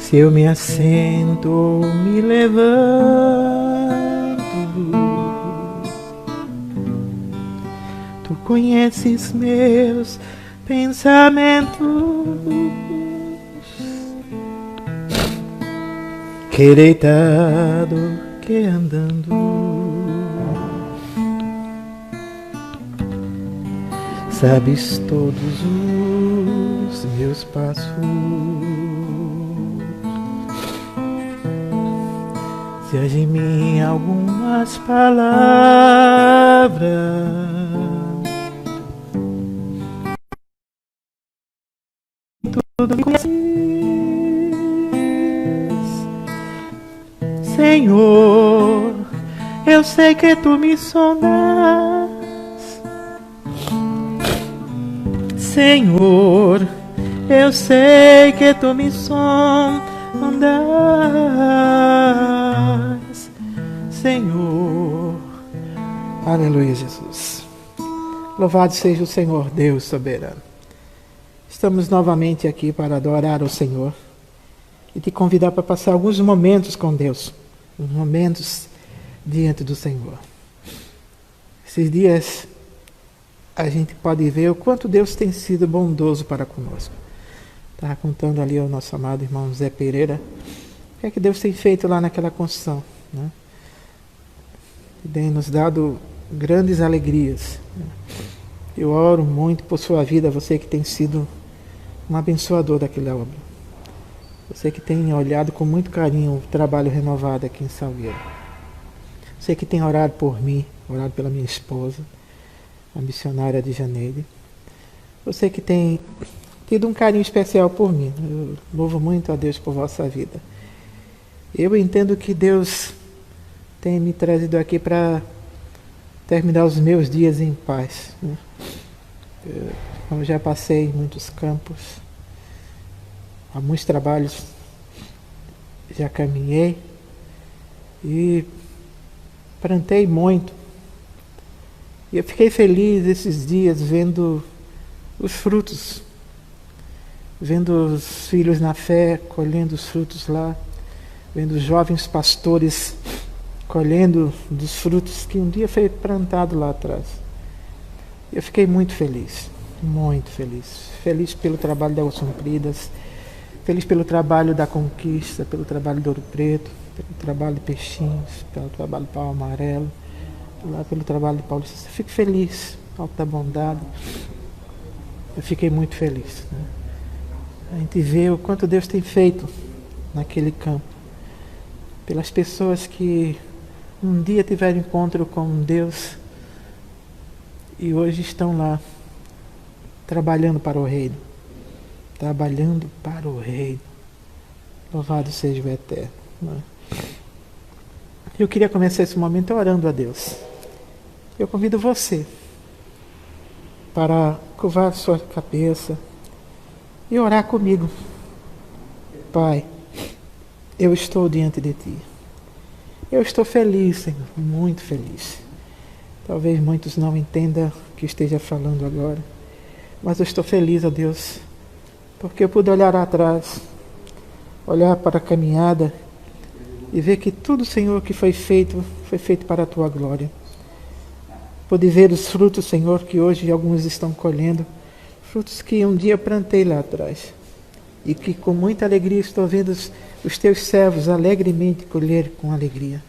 Se eu me assento ou me levanto, tu conheces meus pensamentos. Que deitado, que andando, sabes todos os meus passos. Se há em mim algumas palavras, tudo me conheces, Senhor. Eu sei que tu me sondas, Senhor. Eu sei que tu me sondas, Senhor. Aleluia, Jesus. Louvado seja o Senhor, Deus soberano. Estamos novamente aqui para adorar o Senhor e te convidar para passar alguns momentos com Deus, uns momentos diante do Senhor. Esses dias a gente pode ver o quanto Deus tem sido bondoso para conosco. Estava contando ali ao nosso amado irmão Zé Pereira o que é que Deus tem feito lá naquela construção, né? E tem nos dado grandes alegrias. Eu oro muito por sua vida, você que tem sido um abençoador daquela obra. Você que tem olhado com muito carinho o trabalho renovado aqui em Salgueiro. Você que tem orado por mim, orado pela minha esposa, a missionária de Janeiro. Você que tem tido um carinho especial por mim. Eu louvo muito a Deus por vossa vida. Eu entendo que Deus tem me trazido aqui para terminar os meus dias em paz, né? Eu já passei em muitos campos, há muitos trabalhos, já caminhei e plantei muito. E eu fiquei feliz esses dias vendo os frutos, vendo os filhos na fé, colhendo os frutos lá, vendo os jovens pastores colhendo dos frutos que um dia foi plantado lá atrás. Eu fiquei muito feliz, muito feliz. Feliz pelo trabalho da Águas Compridas, feliz pelo trabalho da Conquista, pelo trabalho do Ouro Preto, pelo trabalho de Peixinhos, pelo trabalho do Pau Amarelo, pelo trabalho do Paulo. Eu fico feliz, Alto da Bondade. Eu fiquei muito feliz, né? A gente vê o quanto Deus tem feito naquele campo, pelas pessoas que um dia tiveram encontro com Deus e hoje estão lá trabalhando para o reino, trabalhando para o reino. Louvado seja o Eterno, né? Eu queria começar esse momento orando a Deus. Eu convido você para curvar sua cabeça e orar comigo. Pai, eu estou diante de Ti. Eu estou feliz, Senhor, muito feliz. Talvez muitos não entendam o que esteja falando agora, mas eu estou feliz, ó Deus, porque eu pude olhar atrás, olhar para a caminhada e ver que tudo, Senhor, que foi feito para a Tua glória. Pude ver os frutos, Senhor, que hoje alguns estão colhendo, frutos que um dia plantei lá atrás e que com muita alegria estou vendo os Teus servos alegremente colher com alegria.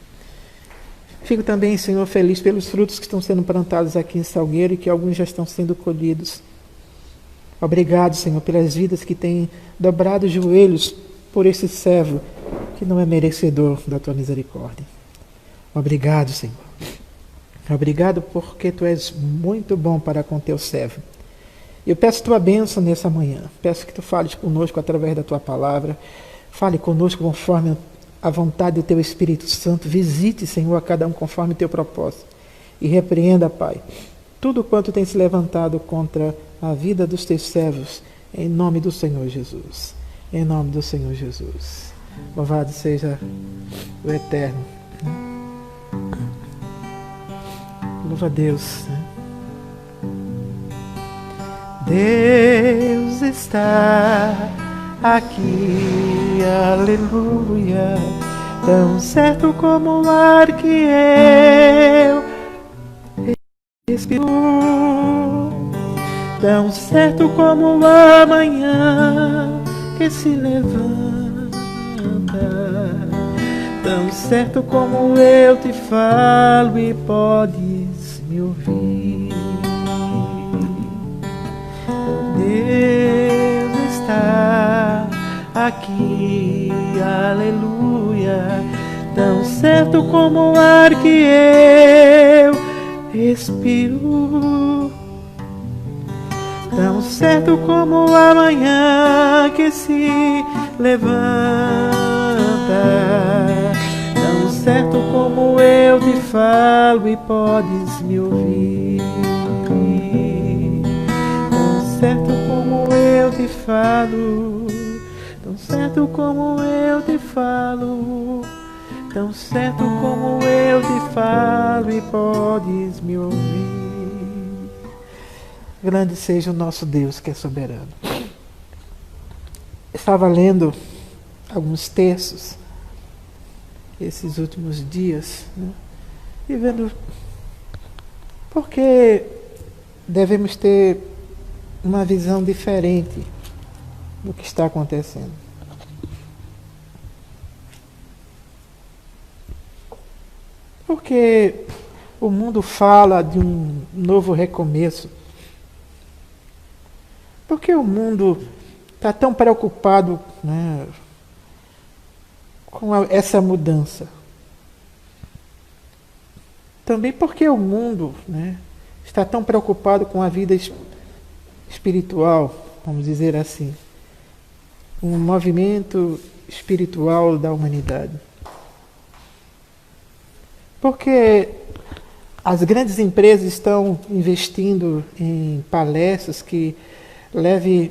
Fico também, Senhor, feliz pelos frutos que estão sendo plantados aqui em Salgueiro e que alguns já estão sendo colhidos. Obrigado, Senhor, pelas vidas que têm dobrado os joelhos por esse servo que não é merecedor da Tua misericórdia. Obrigado, Senhor. Obrigado porque Tu és muito bom para com Teu servo. Eu peço Tua bênção nessa manhã. Peço que Tu fales conosco através da Tua palavra. Fale conosco conforme a vontade do Teu Espírito Santo. Visite, Senhor, a cada um conforme o Teu propósito. E repreenda, Pai, tudo quanto tem se levantado contra a vida dos Teus servos, em nome do Senhor Jesus. Em nome do Senhor Jesus. Louvado seja o Eterno. Louva a Deus, né? Deus está aqui, aleluia, tão certo como o ar que eu respiro, tão certo como o amanhã que se levanta, tão certo como eu te falo e podes me ouvir. Deus está aqui, aleluia, tão certo como o ar que eu respiro, tão certo como o amanhã que se levanta, tão certo como eu te falo e podes me ouvir, tão certo como eu te falo, tão certo como eu te falo, tão certo como eu te falo e podes me ouvir. Grande seja o nosso Deus que é soberano. Estava lendo alguns textos esses últimos dias, né, e vendo por que devemos ter uma visão diferente do que está acontecendo. Porque o mundo fala de um novo recomeço. Porque o mundo está tão preocupado, né, com essa mudança. Também porque o mundo, né, está tão preocupado com a vida espiritual, vamos dizer assim. Um movimento espiritual da humanidade. Porque as grandes empresas estão investindo em palestras que leve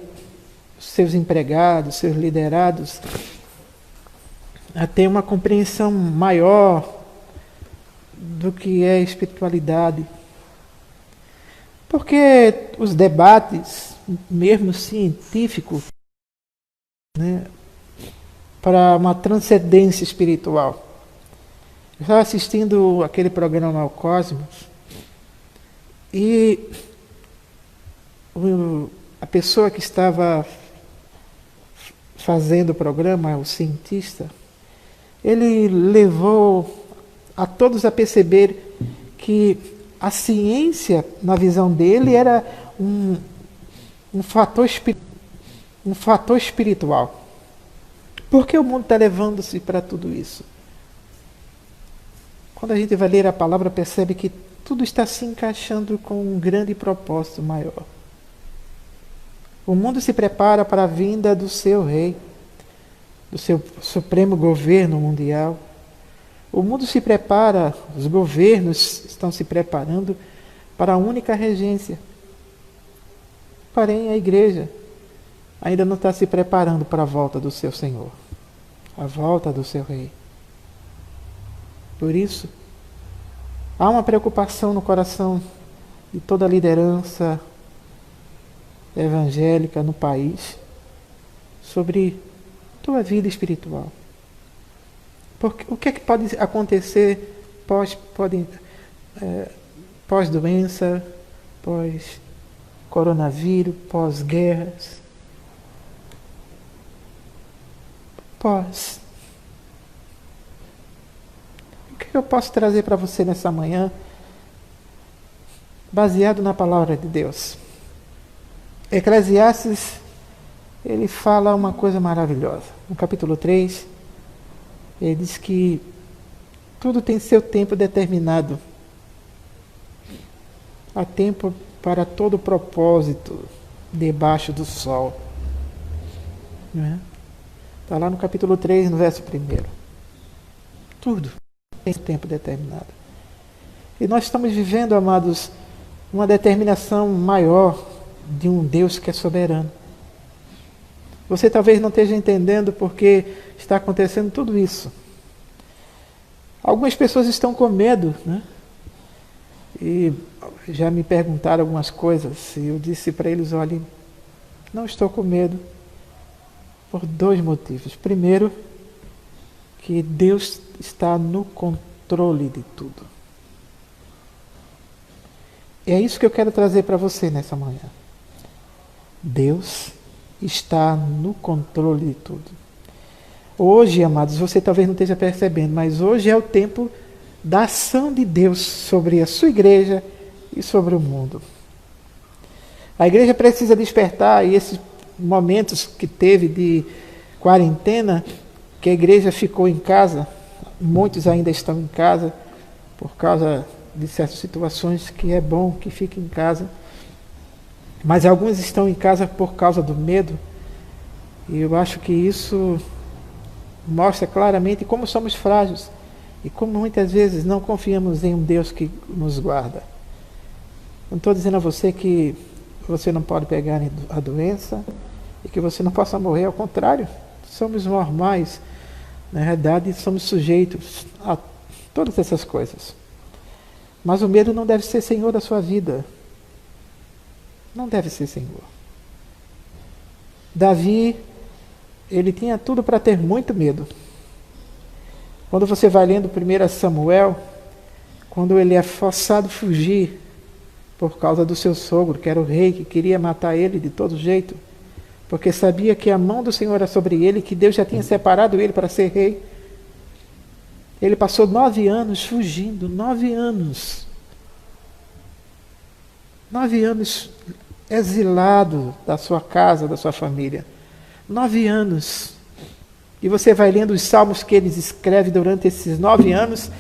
seus empregados, seus liderados a ter uma compreensão maior do que é espiritualidade. Porque os debates, mesmo científicos, né, para uma transcendência espiritual. Eu estava assistindo aquele programa ao Cosmos e a pessoa que estava fazendo o programa, o cientista, ele levou a todos a perceber que a ciência, na visão dele, era um fator espiritual. Por que o mundo está levando-se para tudo isso? Quando a gente vai ler a palavra, percebe que tudo está se encaixando com um grande propósito maior. O mundo se prepara para a vinda do seu rei, do seu supremo governo mundial. O mundo se prepara, os governos estão se preparando para a única regência. Porém, a igreja ainda não está se preparando para a volta do seu Senhor, a volta do seu rei. Por isso, há uma preocupação no coração de toda a liderança evangélica no país sobre tua vida espiritual. Porque o que é que pode acontecer pós-doença, pós-coronavírus, pós-guerras, O que eu posso trazer para você nessa manhã, baseado na palavra de Deus? Eclesiastes, ele fala uma coisa maravilhosa. No capítulo 3, ele diz que tudo tem seu tempo determinado. Há tempo para todo propósito debaixo do sol. Está lá no capítulo 3, no verso 1. Tudo tem seu tempo determinado. E nós estamos vivendo, amados, uma determinação maior de um Deus que é soberano. Você talvez não esteja entendendo porque está acontecendo tudo isso. Algumas pessoas estão com medo, né? E já me perguntaram algumas coisas. E eu disse para eles, olhem, não estou com medo. Por dois motivos. Primeiro, que Deus está no controle de tudo. E é isso que eu quero trazer para você nessa manhã. Deus está no controle de tudo. Hoje, amados, você talvez não esteja percebendo, mas hoje é o tempo da ação de Deus sobre a sua igreja e sobre o mundo. A igreja precisa despertar, e esses momentos que teve de quarentena, que a igreja ficou em casa, muitos ainda estão em casa, por causa de certas situações que é bom que fique em casa, mas alguns estão em casa por causa do medo, e eu acho que isso mostra claramente como somos frágeis e como muitas vezes não confiamos em um Deus que nos guarda. Não estou dizendo a você que você não pode pegar a doença e que você não possa morrer, ao contrário, somos normais, na realidade somos sujeitos a todas essas coisas. Mas o medo não deve ser senhor da sua vida. Não deve ser senhor. Davi, ele tinha tudo para ter muito medo. Quando você vai lendo 1 Samuel, quando ele é forçado a fugir por causa do seu sogro, que era o rei, que queria matar ele de todo jeito, porque sabia que a mão do Senhor era sobre ele, que Deus já tinha separado ele para ser rei. Ele passou 9 anos fugindo, 9 anos. 9 anos exilado da sua casa, da sua família. 9 anos. E você vai lendo os salmos que ele escreve durante esses 9 anos,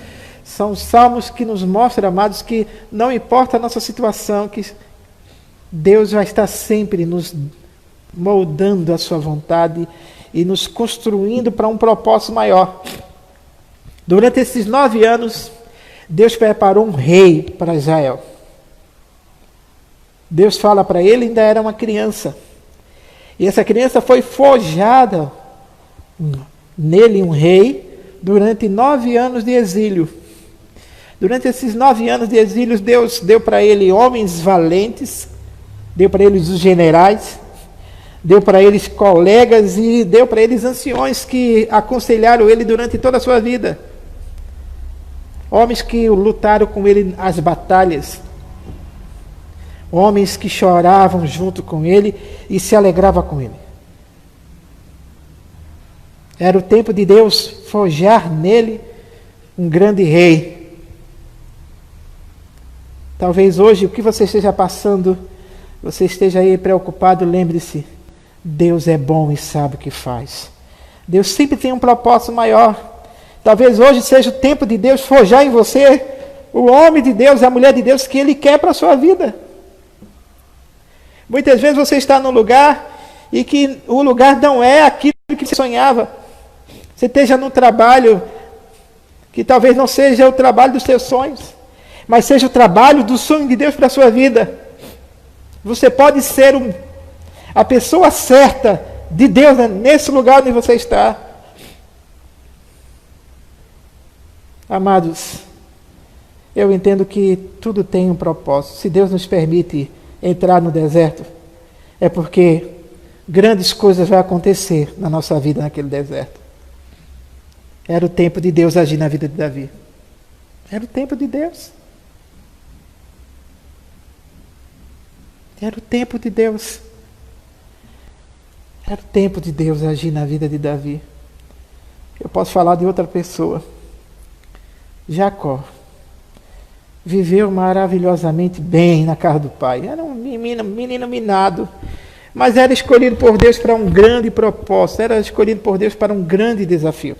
são salmos que nos mostram, amados, que não importa a nossa situação, que Deus vai estar sempre nos moldando a sua vontade e nos construindo para um propósito maior. Durante esses 9 anos, Deus preparou um rei para Israel. Deus fala para ele, ainda era uma criança. E essa criança foi forjada nele um rei durante 9 anos de exílio. Durante esses 9 anos de exílio, Deus deu para ele homens valentes, deu para eles os generais, deu para eles colegas e deu para eles anciões que aconselharam ele durante toda a sua vida. Homens que lutaram com ele as batalhas. Homens que choravam junto com ele e se alegravam com ele. Era o tempo de Deus forjar nele um grande rei. Talvez hoje, o que você esteja passando, você esteja aí preocupado, lembre-se, Deus é bom e sabe o que faz. Deus sempre tem um propósito maior. Talvez hoje seja o tempo de Deus forjar em você o homem de Deus, a mulher de Deus que Ele quer para a sua vida. Muitas vezes você está num lugar e que o lugar não é aquilo que você sonhava. Você esteja num trabalho que talvez não seja o trabalho dos seus sonhos, mas seja o trabalho do sonho de Deus para a sua vida. Você pode ser a pessoa certa de Deus nesse lugar onde você está. Amados, eu entendo que tudo tem um propósito. Se Deus nos permite entrar no deserto, é porque grandes coisas vão acontecer na nossa vida naquele deserto. Era o tempo de Deus agir na vida de Davi. Era o tempo de Deus. Era o tempo de Deus. Era o tempo de Deus agir na vida de Davi. Eu posso falar de outra pessoa. Jacó viveu maravilhosamente bem na casa do pai. Era um menino mimado, mas era escolhido por Deus para um grande propósito, era escolhido por Deus para um grande desafio.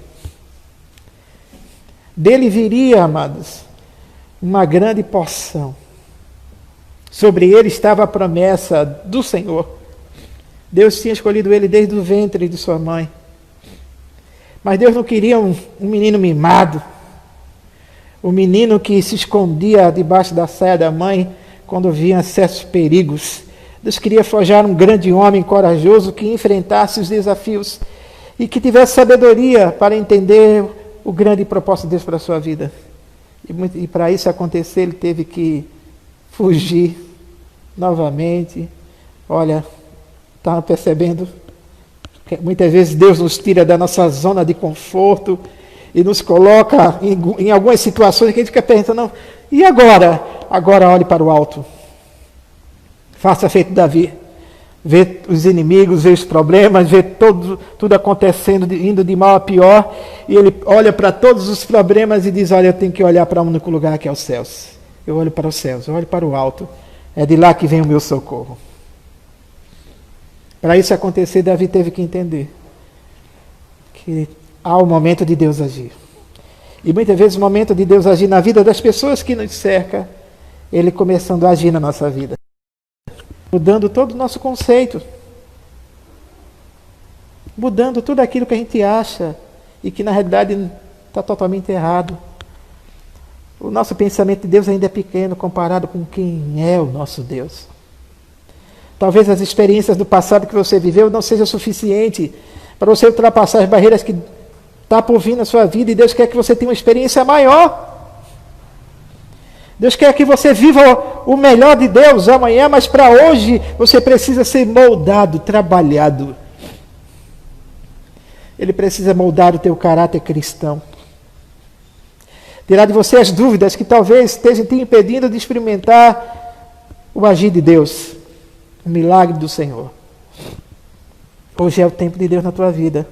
Dele viria, amados, uma grande porção. Sobre ele estava a promessa do Senhor. Deus tinha escolhido ele desde o ventre de sua mãe. Mas Deus não queria um menino mimado, o menino que se escondia debaixo da saia da mãe quando via certos perigos. Deus queria forjar um grande homem corajoso que enfrentasse os desafios e que tivesse sabedoria para entender o grande propósito de Deus para a sua vida. E para isso acontecer, ele teve que fugir novamente. Olha, estava percebendo? Muitas vezes Deus nos tira da nossa zona de conforto e nos coloca em algumas situações que a gente fica pensando, e agora? Agora olhe para o alto. Faça feito Davi. Vê os inimigos, vê os problemas, vê tudo acontecendo, indo de mal a pior, e ele olha para todos os problemas e diz, olha, eu tenho que olhar para um único lugar que é os céus. Eu olho para os céus, eu olho para o alto. É de lá que vem o meu socorro. Para isso acontecer, Davi teve que entender que há o momento de Deus agir. E muitas vezes o momento de Deus agir na vida das pessoas que nos cercam, Ele começando a agir na nossa vida. Mudando todo o nosso conceito. Mudando tudo aquilo que a gente acha e que na realidade está totalmente errado. O nosso pensamento de Deus ainda é pequeno comparado com quem é o nosso Deus. Talvez as experiências do passado que você viveu não sejam suficiente para você ultrapassar as barreiras que está por vir na sua vida, e Deus quer que você tenha uma experiência maior. Deus quer que você viva o melhor de Deus amanhã, mas para hoje você precisa ser moldado, trabalhado. Ele precisa moldar o teu caráter cristão. Tirar de você as dúvidas que talvez estejam te impedindo de experimentar o agir de Deus, o milagre do Senhor. Hoje é o tempo de Deus na tua vida.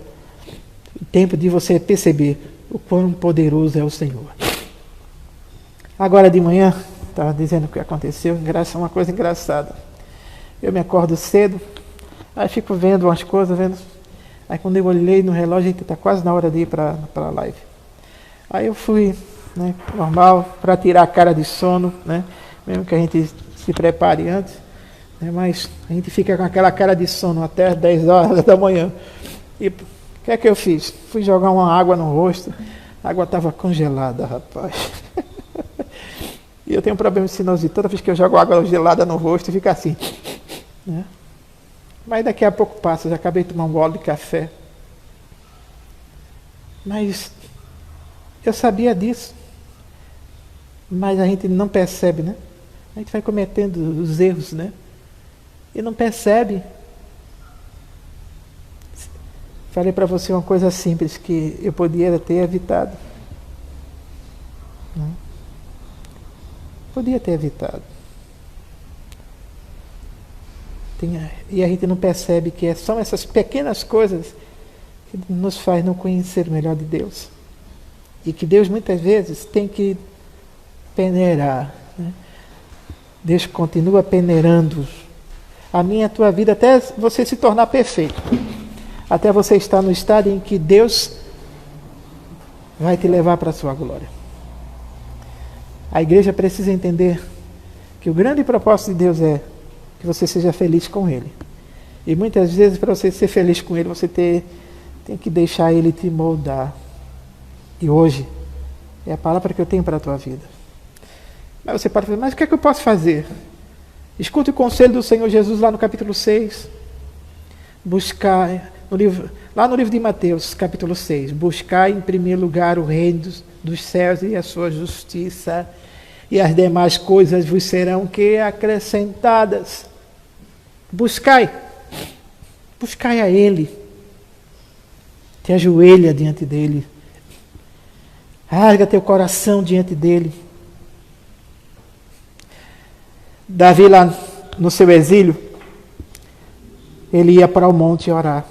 O tempo de você perceber o quão poderoso é o Senhor. Agora de manhã, estava dizendo o que aconteceu, uma coisa engraçada. Eu me acordo cedo, aí fico vendo umas coisas, aí quando eu olhei no relógio, está quase na hora de ir para a live. Aí eu fui, normal, para tirar a cara de sono, mesmo que a gente se prepare antes, mas a gente fica com aquela cara de sono até as 10 horas da manhã. E o que é que eu fiz? Fui jogar uma água no rosto, a água estava congelada, rapaz. E eu tenho um problema de sinusite, toda vez que eu jogo água gelada no rosto, fica assim. Mas daqui a pouco passa, já acabei de tomar um gole de café. Mas eu sabia disso. Mas a gente não percebe, A gente vai cometendo os erros, E não percebe. Falei para você uma coisa simples que eu podia ter evitado. Podia ter evitado. E a gente não percebe que são essas pequenas coisas que nos faz não conhecer o melhor de Deus. E que Deus muitas vezes tem que peneirar. Deus continua peneirando a minha e a tua vida até você se tornar perfeito. Até você estar no estado em que Deus vai te levar para a sua glória. A igreja precisa entender que o grande propósito de Deus é que você seja feliz com Ele. E muitas vezes, para você ser feliz com Ele, você tem que deixar Ele te moldar. E hoje é a palavra que eu tenho para a tua vida. Mas você pode falar, mas o que é que eu posso fazer? Escute o conselho do Senhor Jesus lá no capítulo 6. Buscar, lá no livro de Mateus, capítulo 6. Buscar em primeiro lugar o reino dos céus e a sua justiça, e as demais coisas vos serão que acrescentadas. Buscai a Ele, te ajoelha diante dEle, rasga teu coração diante dEle. Davi lá no seu exílio, ele ia para o monte orar,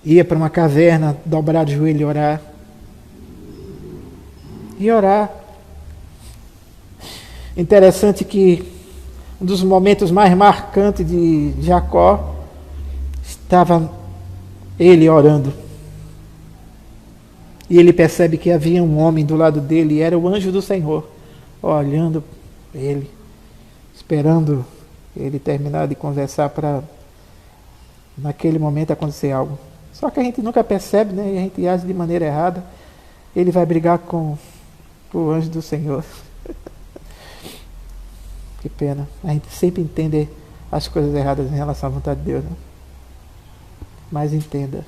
ia para uma caverna, dobrar o joelho e orar. E orar. Interessante que um dos momentos mais marcantes de Jacó estava ele orando. E ele percebe que havia um homem do lado dele, e era o anjo do Senhor, olhando ele, esperando ele terminar de conversar para naquele momento acontecer algo. Só que a gente nunca percebe, e a gente age de maneira errada. Ele vai brigar com o anjo do Senhor. Que pena. A gente sempre entende as coisas erradas em relação à vontade de Deus. Mas entenda,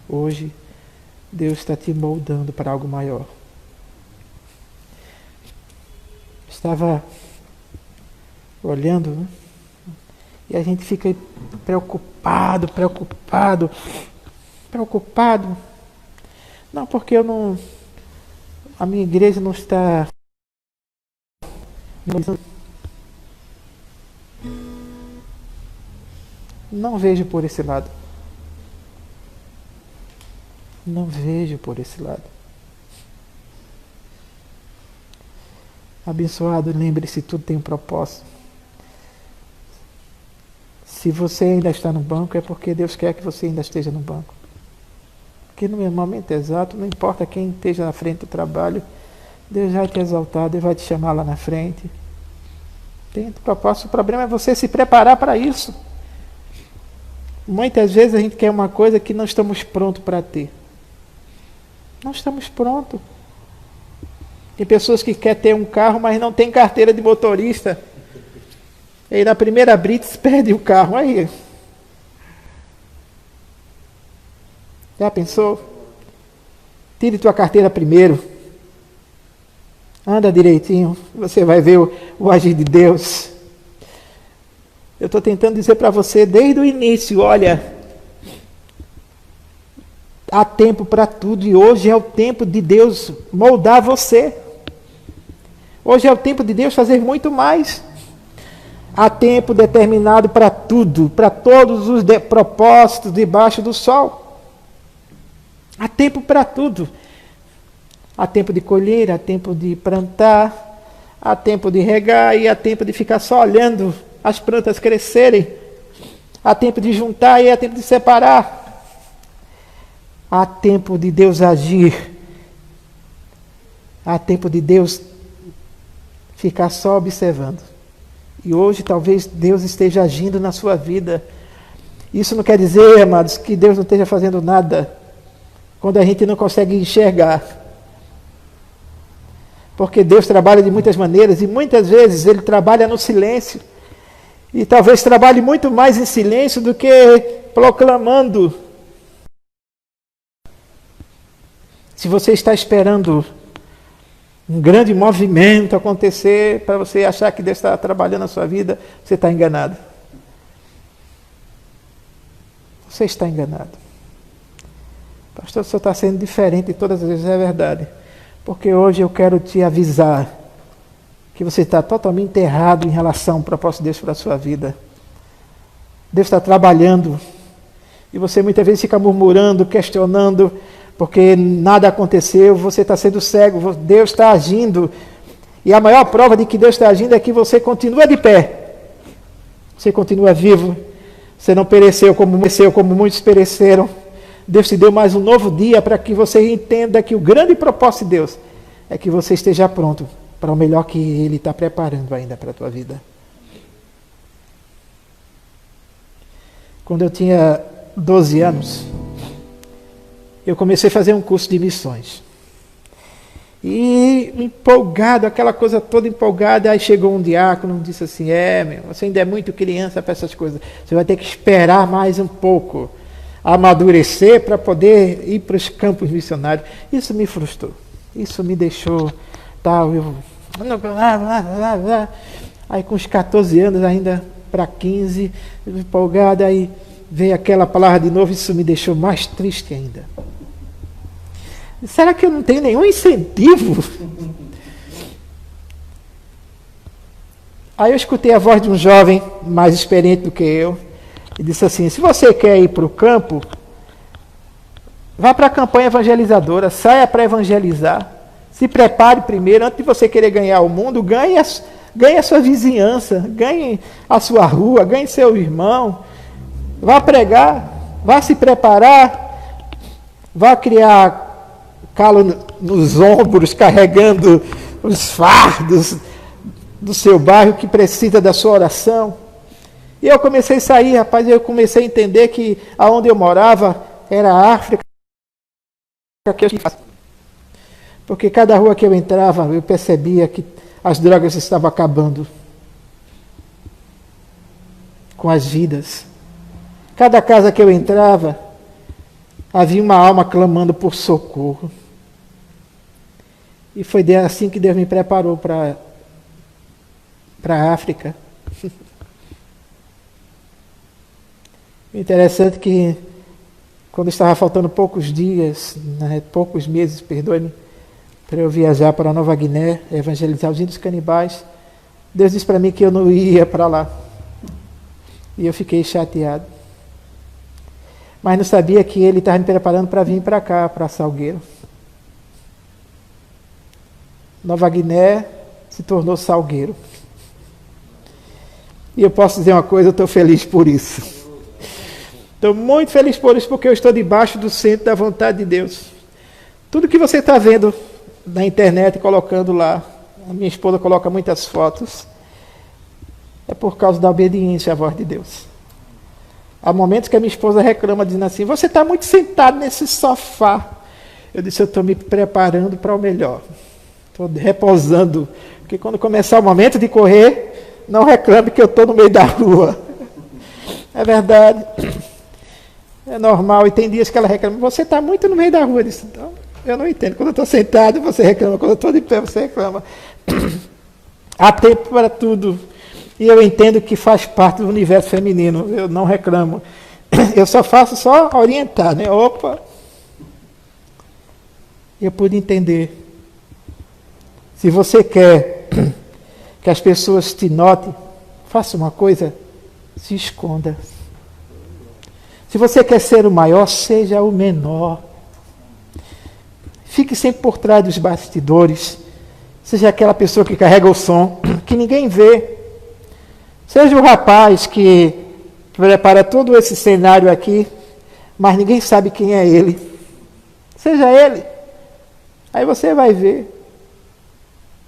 hoje Deus está te moldando para algo maior. Estava olhando, E a gente fica preocupado. Não, porque a minha igreja não está... Não vejo por esse lado. Não vejo por esse lado. Abençoado, lembre-se, tudo tem um propósito. Se você ainda está no banco, é porque Deus quer que você ainda esteja no banco. Porque no momento exato, não importa quem esteja na frente do trabalho, Deus vai te exaltar, Deus vai te chamar lá na frente. Tem propósito. O problema é você se preparar para isso. Muitas vezes a gente quer uma coisa que não estamos prontos para ter. Não estamos prontos. Tem pessoas que querem ter um carro, mas não tem carteira de motorista. E aí na primeira blitz perde o carro. Aí. Já pensou? Tire tua carteira primeiro. Anda direitinho. Você vai ver o agir de Deus. Eu estou tentando dizer para você desde o início, olha, há tempo para tudo e hoje é o tempo de Deus moldar você. Hoje é o tempo de Deus fazer muito mais. Há tempo determinado para tudo, para todos os propósitos debaixo do sol. Há tempo para tudo. Há tempo de colher, há tempo de plantar, há tempo de regar e há tempo de ficar só olhando as plantas crescerem. Há tempo de juntar e há tempo de separar. Há tempo de Deus agir. Há tempo de Deus ficar só observando. E hoje talvez Deus esteja agindo na sua vida. Isso não quer dizer, amados, que Deus não esteja fazendo nada quando a gente não consegue enxergar. Porque Deus trabalha de muitas maneiras e muitas vezes Ele trabalha no silêncio. E talvez trabalhe muito mais em silêncio do que proclamando. Se você está esperando um grande movimento acontecer para você achar que Deus está trabalhando na sua vida, você está enganado. Você está enganado. Pastor, o senhor está sendo diferente de todas as vezes, é verdade. Porque hoje eu quero te avisar que você está totalmente errado em relação ao propósito de Deus para a sua vida. Deus está trabalhando e você muitas vezes fica murmurando, questionando, porque nada aconteceu, você está sendo cego, Deus está agindo. E a maior prova de que Deus está agindo é que você continua de pé. Você continua vivo. Você não pereceu como muitos pereceram. Deus te deu mais um novo dia para que você entenda que o grande propósito de Deus é que você esteja pronto para o melhor que Ele está preparando ainda para a tua vida. Quando eu tinha 12 anos, eu comecei a fazer um curso de missões. E empolgado, aquela coisa toda empolgada, aí chegou um diácono e disse assim, você ainda é muito criança para essas coisas, você vai ter que esperar mais um pouco, amadurecer para poder ir para os campos missionários. Isso me frustrou, isso me deixou tal, aí com os 14 anos ainda para 15, empolgado, aí veio aquela palavra de novo, isso me deixou mais triste ainda. Será que eu não tenho nenhum incentivo? Aí eu escutei a voz de um jovem mais experiente do que eu, e disse assim, se você quer ir para o campo, vá para a campanha evangelizadora, saia para evangelizar, se prepare primeiro, antes de você querer ganhar o mundo, ganhe a sua vizinhança, ganhe a sua rua, ganhe seu irmão, vá pregar, vá se preparar, vá criar calo nos ombros, carregando os fardos do seu bairro que precisa da sua oração. E eu comecei a sair, rapaz, eu comecei a entender que aonde eu morava era a África. Porque cada rua que eu entrava, eu percebia que as drogas estavam acabando com as vidas. Cada casa que eu entrava, havia uma alma clamando por socorro. E foi assim que Deus me preparou para a África. Interessante que quando estava faltando poucos dias, né, poucos meses, perdoe-me, para eu viajar para Nova Guiné, evangelizar os índios canibais, Deus disse para mim que eu não ia para lá. E eu fiquei chateado. Mas não sabia que Ele estava me preparando para vir para cá, para Salgueiro. Nova Guiné se tornou Salgueiro. E eu posso dizer uma coisa, eu estou feliz por isso. Estou muito feliz por isso, porque eu estou debaixo do centro da vontade de Deus. Tudo que você está vendo na internet, colocando lá, a minha esposa coloca muitas fotos, é por causa da obediência à voz de Deus. Há momentos que a minha esposa reclama, dizendo assim, você está muito sentado nesse sofá. Eu disse, eu estou me preparando para o melhor. Estou repousando, porque quando começar o momento de correr, não reclame que eu estou no meio da rua. É verdade. É normal. E tem dias que ela reclama, você está muito no meio da rua. Eu disse, então, eu não entendo. Quando eu estou sentado, você reclama. Quando eu estou de pé, você reclama. Há tempo para tudo. E eu entendo que faz parte do universo feminino. Eu não reclamo. Eu só faço orientar, né? Opa! Eu pude entender. Se você quer que as pessoas te notem, faça uma coisa, se esconda. Se você quer ser o maior, seja o menor. Fique sempre por trás dos bastidores. Seja aquela pessoa que carrega o som, que ninguém vê. Seja o rapaz que prepara todo esse cenário aqui, mas ninguém sabe quem é ele. Seja ele. Aí você vai ver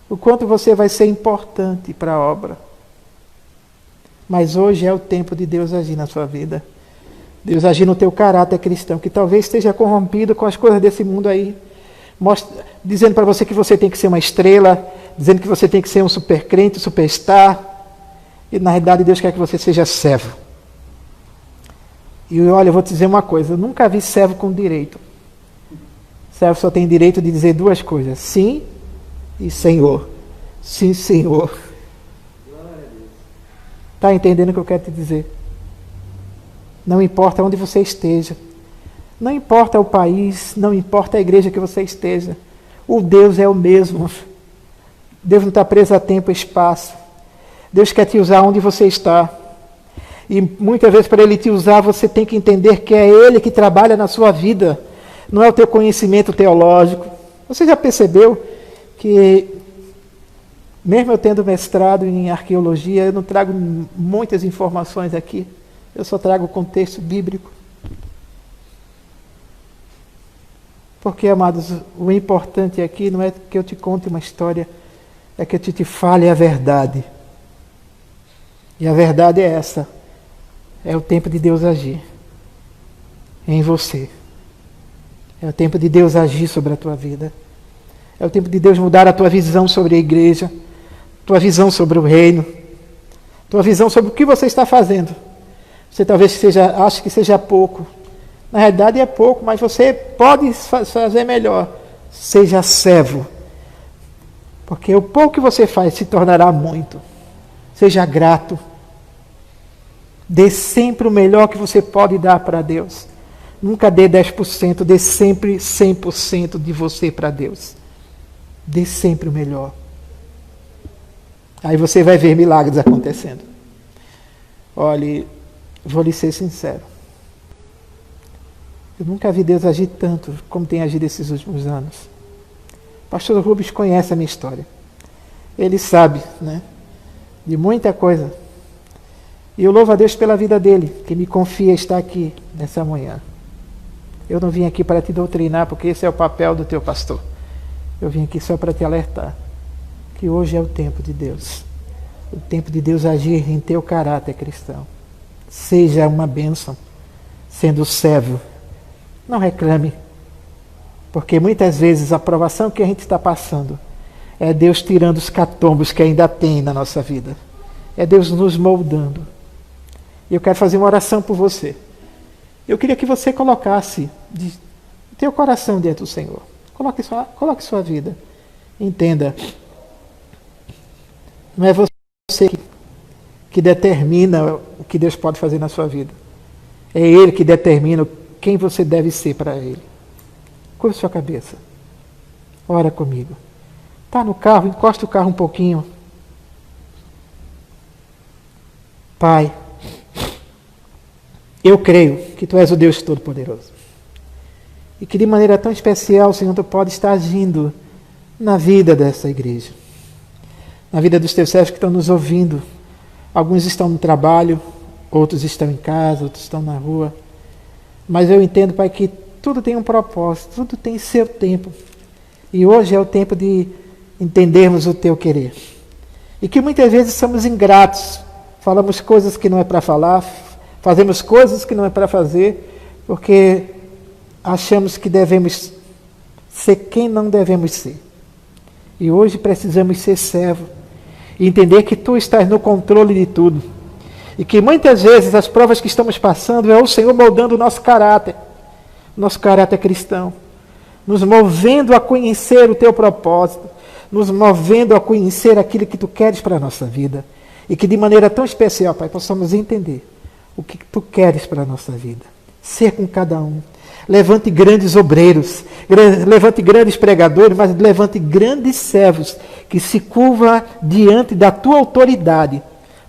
o quanto você vai ser importante para a obra. Mas hoje é o tempo de Deus agir na sua vida. Deus agir no teu caráter cristão, que talvez esteja corrompido com as coisas desse mundo aí. Dizendo para você que você tem que ser uma estrela, dizendo que você tem que ser um super crente, superstar. E na realidade Deus quer que você seja servo. E olha, eu vou te dizer uma coisa, eu nunca vi servo com direito. Servo só tem direito de dizer duas coisas, sim e Senhor. Sim, Senhor. Está entendendo o que eu quero te dizer? Não importa onde você esteja. Não importa o país, não importa a igreja que você esteja. O Deus é o mesmo. Deus não está preso a tempo e espaço. Deus quer te usar onde você está. E muitas vezes para Ele te usar, você tem que entender que é Ele que trabalha na sua vida. Não é o teu conhecimento teológico. Você já percebeu que, mesmo eu tendo mestrado em arqueologia, eu não trago muitas informações aqui. Eu só trago o contexto bíblico. Porque, amados, o importante aqui não é que eu te conte uma história, é que eu te fale a verdade. E a verdade é essa. É o tempo de Deus agir em você. É o tempo de Deus agir sobre a tua vida. É o tempo de Deus mudar a tua visão sobre a igreja, tua visão sobre o reino, tua visão sobre o que você está fazendo. Você talvez ache que seja pouco. Na realidade é pouco, mas você pode fazer melhor. Seja servo. Porque o pouco que você faz se tornará muito. Seja grato. Dê sempre o melhor que você pode dar para Deus. Nunca dê 10%, dê sempre 100% de você para Deus. Dê sempre o melhor. Aí você vai ver milagres acontecendo. Olhe, vou lhe ser sincero. Eu nunca vi Deus agir tanto como tem agido esses últimos anos. O pastor Rubens conhece a minha história. Ele sabe, né, de muita coisa. E eu louvo a Deus pela vida dele, que me confia estar aqui nessa manhã. Eu não vim aqui para te doutrinar, porque esse é o papel do teu pastor. Eu vim aqui só para te alertar que hoje é o tempo de Deus. O tempo de Deus agir em teu caráter cristão. Seja uma bênção, sendo servo. Não reclame, porque muitas vezes a provação que a gente está passando é Deus tirando os catombos que ainda tem na nossa vida. É Deus nos moldando. E eu quero fazer uma oração por você. Eu queria que você colocasse teu coração diante do Senhor. Coloque sua vida. Entenda. Não é você que determina o que Deus pode fazer na sua vida. É Ele que determina quem você deve ser para Ele. Curva sua cabeça. Ora comigo. Está no carro, encosta o carro um pouquinho. Pai, eu creio que Tu és o Deus Todo-Poderoso. E que de maneira tão especial, Senhor, Tu pode estar agindo na vida dessa igreja. Na vida dos Teus servos que estão nos ouvindo. Alguns estão no trabalho, outros estão em casa, outros estão na rua. Mas eu entendo, Pai, que tudo tem um propósito, tudo tem seu tempo. E hoje é o tempo de entendermos o Teu querer. E que muitas vezes somos ingratos, falamos coisas que não é para falar, fazemos coisas que não é para fazer, porque achamos que devemos ser quem não devemos ser. E hoje precisamos ser servo e entender que Tu estás no controle de tudo. E que muitas vezes as provas que estamos passando é o Senhor moldando o nosso caráter cristão, nos movendo a conhecer o Teu propósito, nos movendo a conhecer aquilo que Tu queres para a nossa vida. E que de maneira tão especial, Pai, possamos entender o que Tu queres para a nossa vida. Ser com cada um. Levante grandes obreiros, levante grandes pregadores, mas levante grandes servos que se curvam diante da Tua autoridade,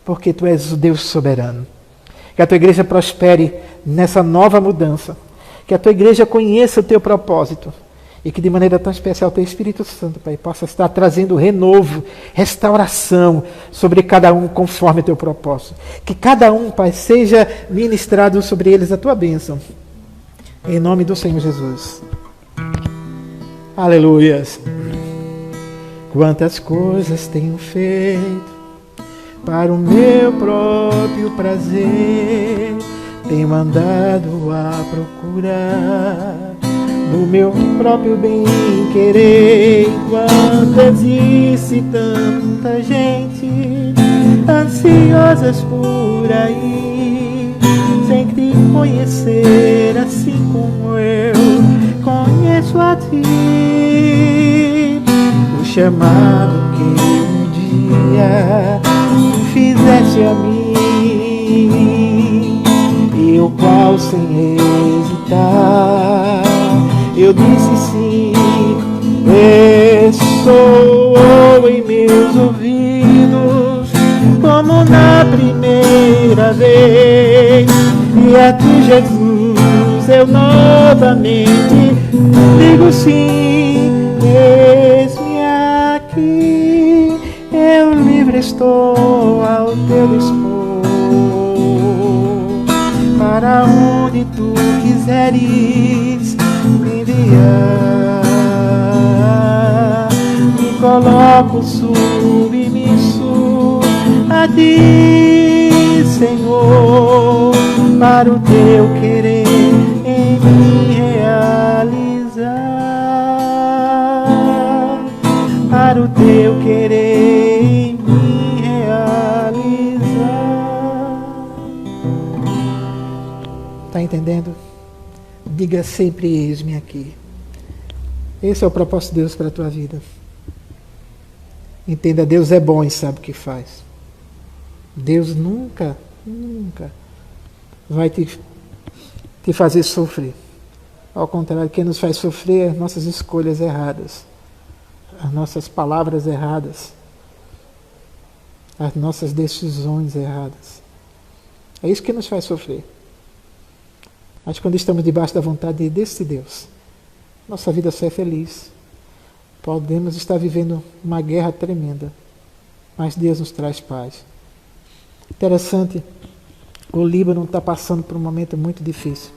porque Tu és o Deus soberano. Que a Tua igreja prospere nessa nova mudança, que a Tua igreja conheça o Teu propósito e que de maneira tão especial o Teu Espírito Santo, Pai, possa estar trazendo renovo, restauração sobre cada um conforme o Teu propósito. Que cada um, Pai, seja ministrado sobre eles a Tua bênção. Em nome do Senhor Jesus. Aleluias. Quantas coisas tenho feito para o meu próprio prazer. Tenho andado a procurar do meu próprio bem-querer. Enquanto existe tanta gente ansiosas por aí, sem te conhecer assim como eu conheço a Ti. O chamado que um dia Tu fizeste a mim, e o qual sem hesitar eu disse sim. Ressoou em meus ouvidos como na primeira vez, e a Ti, Jesus, eu novamente digo sim. Eis-me aqui, eu livre estou ao Teu dispor, para onde Tu quiseres me enviar. Me coloco submisso a Ti, Senhor, para o Teu querer em mim realizar, para o Teu querer em mim realizar. Está entendendo? Diga sempre: eis-me aqui. Esse é o propósito de Deus para a tua vida. Entenda, Deus é bom e sabe o que faz. Deus nunca vai te fazer sofrer. Ao contrário, quem nos faz sofrer é as nossas escolhas erradas, as nossas palavras erradas, as nossas decisões erradas. É isso que nos faz sofrer. Mas quando estamos debaixo da vontade desse Deus, nossa vida só é feliz. Podemos estar vivendo uma guerra tremenda, mas Deus nos traz paz. Interessante, o Líbano está passando por um momento muito difícil.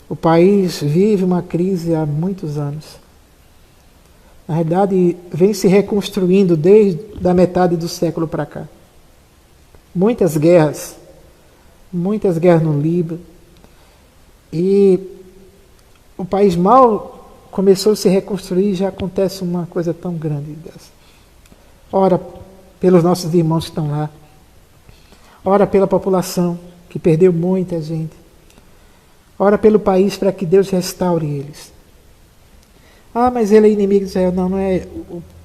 O país vive uma crise há muitos anos. Na realidade, vem se reconstruindo desde a metade do século para cá. Muitas guerras no Líbano. E o país mal começou a se reconstruir e já acontece uma coisa tão grande dessa. Ora pelos nossos irmãos que estão lá. Ora pela população que perdeu muita gente. Ora pelo país para que Deus restaure eles. Ah, mas ele é inimigo de Israel. Não é.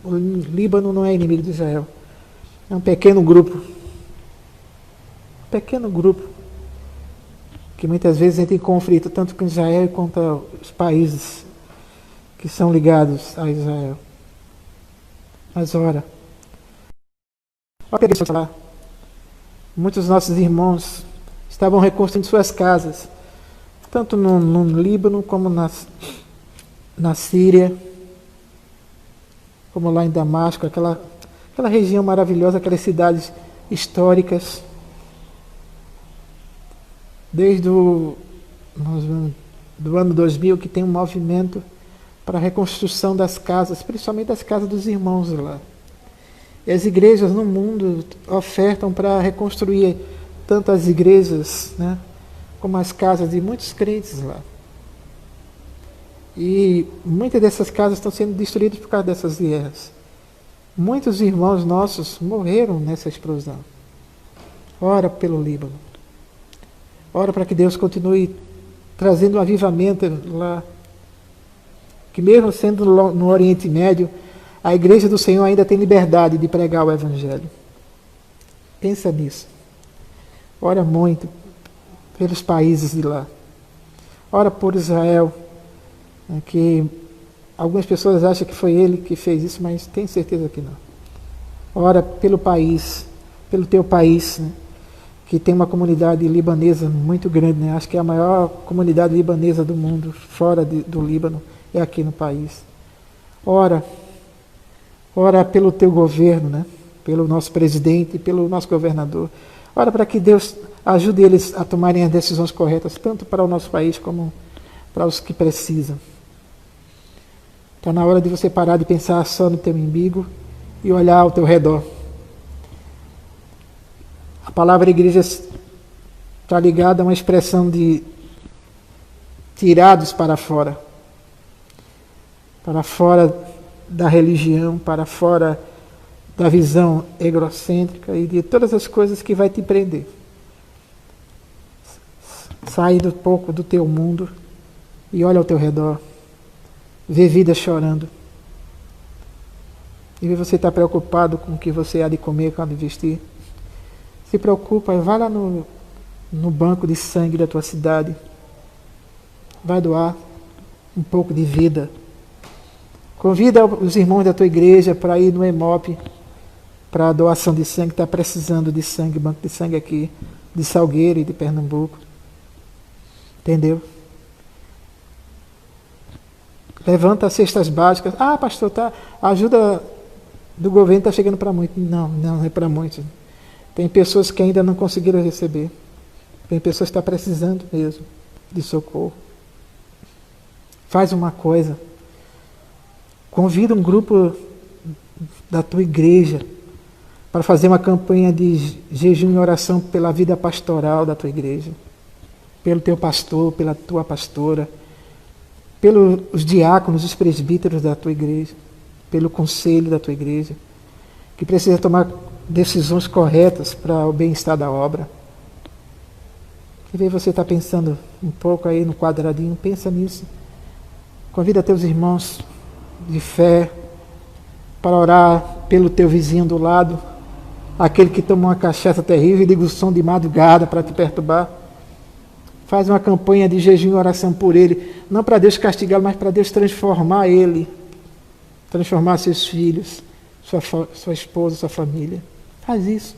O Líbano não é inimigo de Israel. É um pequeno grupo. que muitas vezes entra em conflito tanto com Israel quanto os países que são ligados a Israel. Mas ora, muitos dos nossos irmãos estavam reconstruindo suas casas, tanto no Líbano como na Síria, como lá em Damasco, aquela região maravilhosa, aquelas cidades históricas. Desde do ano 2000 que tem um movimento para a reconstrução das casas, principalmente das casas dos irmãos lá. E as igrejas no mundo ofertam para reconstruir tanto as igrejas, né, como as casas de muitos crentes lá. E muitas dessas casas estão sendo destruídas por causa dessas guerras. Muitos irmãos nossos morreram nessa explosão. Ora pelo Líbano. Ora para que Deus continue trazendo um avivamento lá. Que mesmo sendo no Oriente Médio, a igreja do Senhor ainda tem liberdade de pregar o Evangelho. Pensa nisso. Ora muito pelos países de lá. Ora por Israel, que algumas pessoas acham que foi ele que fez isso, mas tenho certeza que não. Ora pelo país, pelo teu país, né, que tem uma comunidade libanesa muito grande, né? Acho que é a maior comunidade libanesa do mundo, fora do Líbano, é aqui no país. Ora pelo teu governo, né? Pelo nosso presidente, pelo nosso governador. Ora para que Deus ajude eles a tomarem as decisões corretas, tanto para o nosso país como para os que precisam. Está na hora de você parar de pensar só no teu umbigo e olhar ao teu redor. A palavra igreja está ligada a uma expressão de tirados para fora da religião, para fora da visão egocêntrica e de todas as coisas que vai te prender. Sai um pouco do teu mundo e olha ao teu redor. Vê vida chorando. E você está preocupado com o que você há de comer, com o de vestir. Se preocupa, vai lá no banco de sangue da tua cidade. Vai doar um pouco de vida. Convida os irmãos da tua igreja para ir no EMOP, para a doação de sangue, está precisando de sangue, banco de sangue aqui, de Salgueiro e de Pernambuco. Entendeu? Levanta as cestas básicas. Ah, pastor, a ajuda do governo está chegando para muitos. Não é para muitos. Tem pessoas que ainda não conseguiram receber. Tem pessoas que estão precisando mesmo de socorro. Faz uma coisa. Convida um grupo da tua igreja para fazer uma campanha de jejum e oração pela vida pastoral da tua igreja. Pelo teu pastor, pela tua pastora. Pelos diáconos, os presbíteros da tua igreja. Pelo conselho da tua igreja. Que precisa tomar decisões corretas para o bem-estar da obra. E aí você está pensando um pouco aí no quadradinho, pensa nisso. Convida teus irmãos de fé para orar pelo teu vizinho do lado, aquele que toma uma cachaça terrível e liga o som de madrugada para te perturbar. Faz uma campanha de jejum e oração por ele, não para Deus castigá-lo, mas para Deus transformar ele, transformar seus filhos, sua esposa, sua família. Faz isso.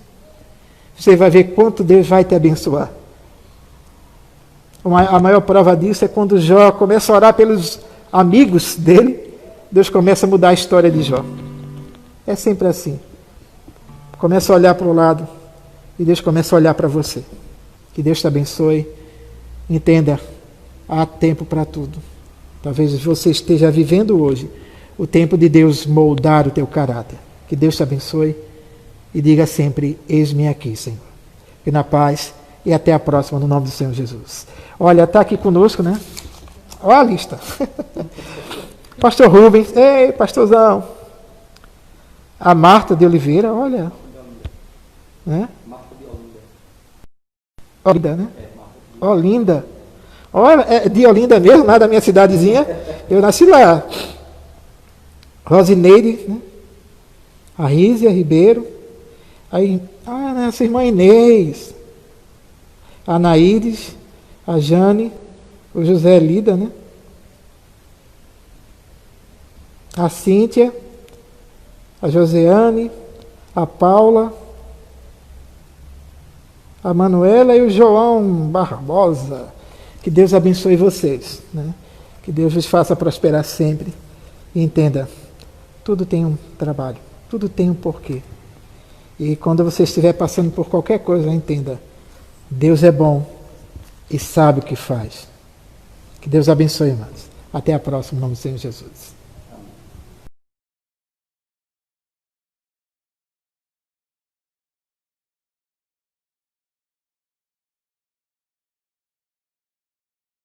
Você vai ver quanto Deus vai te abençoar. A maior prova disso é quando Jó começa a orar pelos amigos dele, Deus começa a mudar a história de Jó. É sempre assim. Começa a olhar para o lado e Deus começa a olhar para você. Que Deus te abençoe. Entenda, há tempo para tudo. Talvez você esteja vivendo hoje o tempo de Deus moldar o teu caráter. Que Deus te abençoe e diga sempre, eis-me aqui, Senhor. E na paz e até a próxima, no nome do Senhor Jesus. Olha, está aqui conosco, né? Olha a lista. Pastor Rubens, ei, pastorzão. A Marta de Oliveira, olha. Né? Marta de Olinda. Olinda, né? Olinda. Olha, é de Olinda mesmo, lá da minha cidadezinha. Eu nasci lá. Rosineide, né? A Rízia Ribeiro. Aí, nossa irmã Inês. A Naídes. a Jane, o José Lida, né? A Cíntia, a Joseane, a Paula, a Manuela e o João Barbosa. Que Deus abençoe vocês, né? Que Deus vos faça prosperar sempre. E entenda, tudo tem um trabalho, tudo tem um porquê. E quando você estiver passando por qualquer coisa, entenda, Deus é bom e sabe o que faz. Que Deus abençoe, irmãos. Até a próxima, em nome do Senhor Jesus.